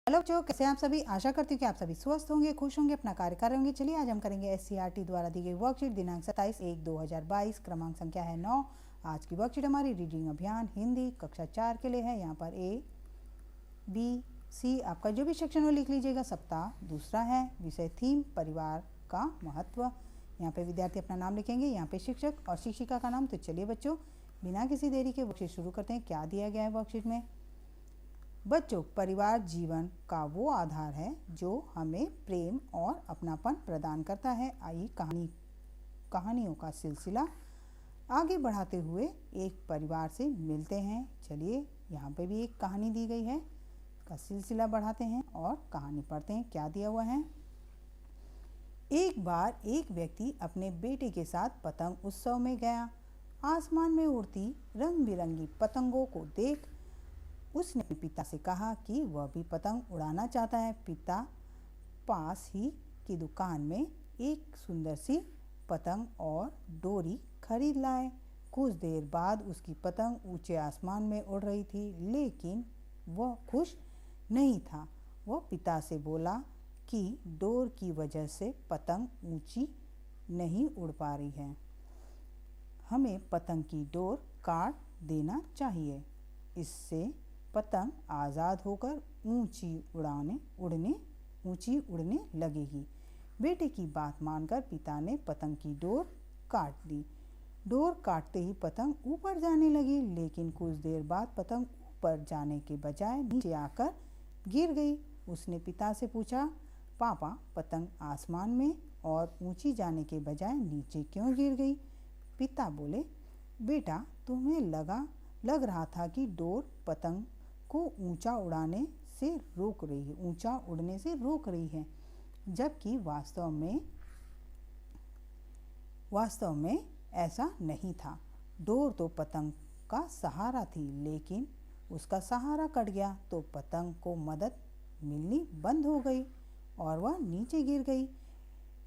Hello बच्चों, कैसे हैं आप सभी। आशा करती हूँ कि आप सभी स्वस्थ होंगे, खुश होंगे, अपना कार्य कर रहे होंगे। चलिए आज हम करेंगे एससीईआरटी द्वारा दी गई वर्कशीट दिनांक 27/1/2022, क्रमांक संख्या है 9। आज की वर्कशीट हमारी रीडिंग अभियान हिंदी कक्षा 4 के लिए है। यहाँ पर ए बी सी आपका जो भी सेक्शन हो लिख लीजिएगा। सप्ताह दूसरा है, विषय थीम परिवार का महत्व। यहाँ पे विद्यार्थी अपना नाम लिखेंगे, यहाँ पे शिक्षक और शिक्षिका का नाम। तो चलिए बच्चों बिना किसी देरी के वर्कशीट शुरू करते हैं। क्या दिया गया है वर्कशीट में? बच्चों, परिवार जीवन का वो आधार है जो हमें प्रेम और अपनापन प्रदान करता है। आइए कहानियों का सिलसिला आगे बढ़ाते हुए एक परिवार से मिलते हैं। चलिए यहाँ पे भी एक कहानी दी गई है, का सिलसिला बढ़ाते हैं और कहानी पढ़ते हैं। क्या दिया हुआ है? एक बार एक व्यक्ति अपने बेटे के साथ पतंग उत्सव में गया। आसमान में उड़ती रंग बिरंगी पतंगों को देख उसने पिता से कहा कि वह भी पतंग उड़ाना चाहता है। पिता पास ही की दुकान में एक सुंदर सी पतंग और डोरी खरीद लाए। कुछ देर बाद उसकी पतंग ऊंचे आसमान में उड़ रही थी, लेकिन वह खुश नहीं था। वह पिता से बोला कि डोर की वजह से पतंग ऊंची नहीं उड़ पा रही है। हमें पतंग की डोर काट देना चाहिए, इससे पतंग आज़ाद होकर ऊंची उड़ने लगेगी। बेटे की बात मानकर पिता ने पतंग की डोर काट दी। डोर काटते ही पतंग ऊपर जाने लगी, लेकिन कुछ देर बाद पतंग ऊपर जाने के बजाय नीचे आकर गिर गई। उसने पिता से पूछा, पापा पतंग आसमान में और ऊंची जाने के बजाय नीचे क्यों गिर गई? पिता बोले, बेटा तुम्हें लग रहा था कि डोर पतंग को ऊंचा उड़ने से रोक रही है, जबकि वास्तव में ऐसा नहीं था। डोर तो पतंग का सहारा थी, लेकिन उसका सहारा कट गया तो पतंग को मदद मिलनी बंद हो गई और वह नीचे गिर गई।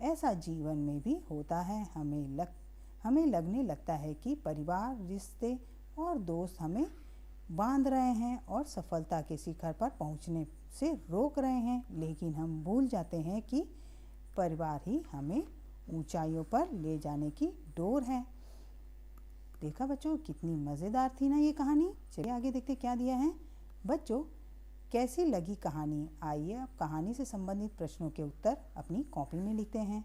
ऐसा जीवन में भी होता है। हमें लगने लगता है कि परिवार, रिश्ते और दोस्त हमें बांध रहे हैं और सफलता के शिखर पर पहुंचने से रोक रहे हैं, लेकिन हम भूल जाते हैं कि परिवार ही हमें ऊंचाइयों पर ले जाने की डोर है। देखा बच्चों, कितनी मज़ेदार थी ना ये कहानी। चलिए आगे देखते क्या दिया है। बच्चों कैसी लगी कहानी? आइए अब कहानी से संबंधित प्रश्नों के उत्तर अपनी कॉपी में लिखते हैं।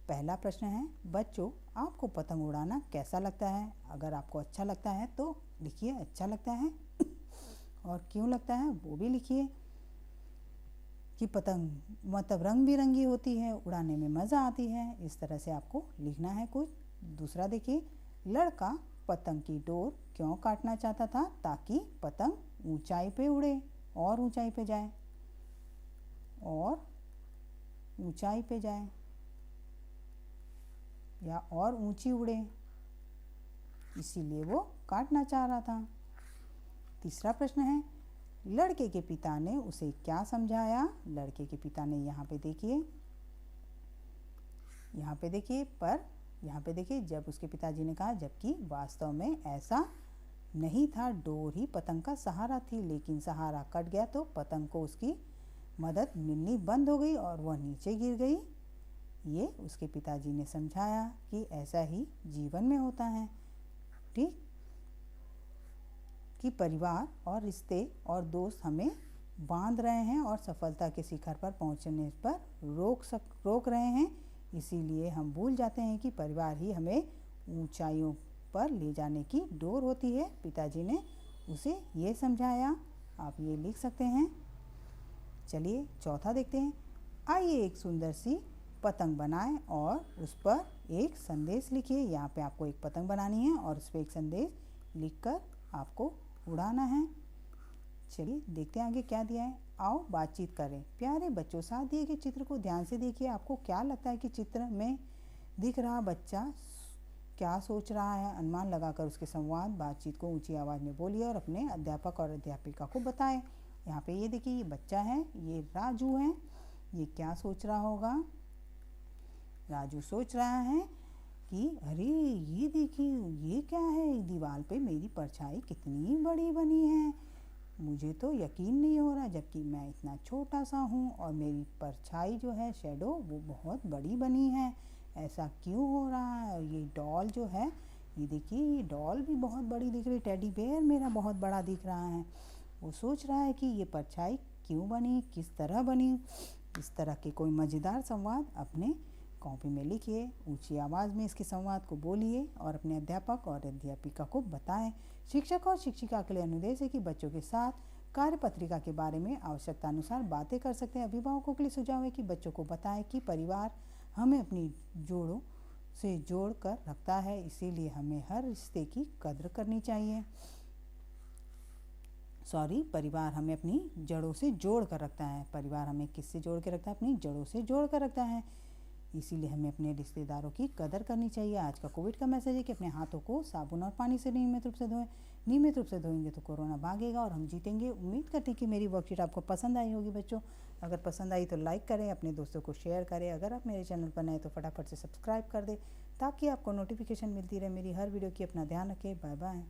पहला प्रश्न है, बच्चों आपको पतंग उड़ाना कैसा लगता है? अगर आपको अच्छा लगता है तो लिखिए अच्छा लगता है और क्यों लगता है वो भी लिखिए। कि पतंग मतलब रंग बिरंगी होती है, उड़ाने में मज़ा आती है, इस तरह से आपको लिखना है कुछ। दूसरा देखिए, लड़का पतंग की डोर क्यों काटना चाहता था? ताकि पतंग ऊंचाई पे उड़े और ऊंचाई पे जाए या और ऊंची उड़े, इसीलिए वो काटना चाह रहा था। तीसरा प्रश्न है, लड़के के पिता ने उसे क्या समझाया? लड़के के पिता ने यहाँ पे देखिए जब उसके पिताजी ने कहा, जबकि वास्तव में ऐसा नहीं था। डोर ही पतंग का सहारा थी, लेकिन सहारा कट गया तो पतंग को उसकी मदद मिलनी बंद हो गई और वह नीचे गिर गई। ये उसके पिताजी ने समझाया कि ऐसा ही जीवन में होता है। ठीक, कि परिवार और रिश्ते और दोस्त हमें बांध रहे हैं और सफलता के शिखर पर पहुंचने पर रोक रहे हैं, इसीलिए हम भूल जाते हैं कि परिवार ही हमें ऊंचाइयों पर ले जाने की डोर होती है। पिताजी ने उसे ये समझाया। आप ये लिख सकते हैं। चलिए चौथा देखते हैं। आइए एक सुंदर सी पतंग बनाएं और उस पर एक संदेश लिखिए। यहाँ पे आपको एक पतंग बनानी है और उस पर एक संदेश लिखकर आपको उड़ाना है। चलिए देखते हैं आगे क्या दिया है। आओ बातचीत करें। प्यारे बच्चों, साथ दिए गए चित्र को ध्यान से देखिए। आपको क्या लगता है कि चित्र में दिख रहा बच्चा क्या सोच रहा है? अनुमान लगाकर उसके संवाद बातचीत को ऊंची आवाज़ में बोलिए और अपने अध्यापक और अध्यापिका को बताएं। यहाँ पे ये देखिए, ये बच्चा है, ये राजू है। ये क्या सोच रहा होगा? राजू सोच रहा है कि अरे ये देखिए, ये क्या है? दीवार पे मेरी परछाई कितनी बड़ी बनी है। मुझे तो यकीन नहीं हो रहा, जबकि मैं इतना छोटा सा हूँ और मेरी परछाई जो है शैडो वो बहुत बड़ी बनी है। ऐसा क्यों हो रहा है? ये डॉल जो है, ये देखिए, ये डॉल भी बहुत बड़ी दिख रही, टेडी बेयर मेरा बहुत बड़ा दिख रहा है। वो सोच रहा है कि ये परछाई क्यों बनी, किस तरह बनी। इस तरह के कोई मज़ेदार संवाद अपने कॉपी में लिखिए, ऊंची आवाज़ में इसके संवाद को बोलिए और अपने अध्यापक और अध्यापिका को बताएं। शिक्षक और शिक्षिका के लिए अनुदेश है कि बच्चों के साथ कार्यपत्रिका के बारे में आवश्यकता अनुसार बातें कर सकते हैं। अभिभावकों के लिए सुझाव है कि बच्चों को बताएं कि परिवार हमें अपनी जोड़ों से जोड़ कर रखता है, इसीलिए हमें हर रिश्ते की कद्र करनी चाहिए। परिवार हमें अपनी जड़ों से जोड़ कर रखता है। परिवार हमें किससे जोड़ के रखता है? अपनी जड़ों से जोड़ कर रखता है, इसीलिए हमें अपने रिश्तेदारों की कदर करनी चाहिए। आज का कोविड का मैसेज है कि अपने हाथों को साबुन और पानी से नियमित रूप से धोएं। नियमित रूप से धोएंगे तो कोरोना भागेगा और हम जीतेंगे। उम्मीद करते हैं कि मेरी वर्कशीट आपको पसंद आई होगी बच्चों। अगर पसंद आई तो लाइक करें, अपने दोस्तों को शेयर करें। अगर आप मेरे चैनल पर नए तो फटाफट से सब्सक्राइब कर दें ताकि आपको नोटिफिकेशन मिलती रहे मेरी हर वीडियो की। अपना ध्यान रखें। Bye bye.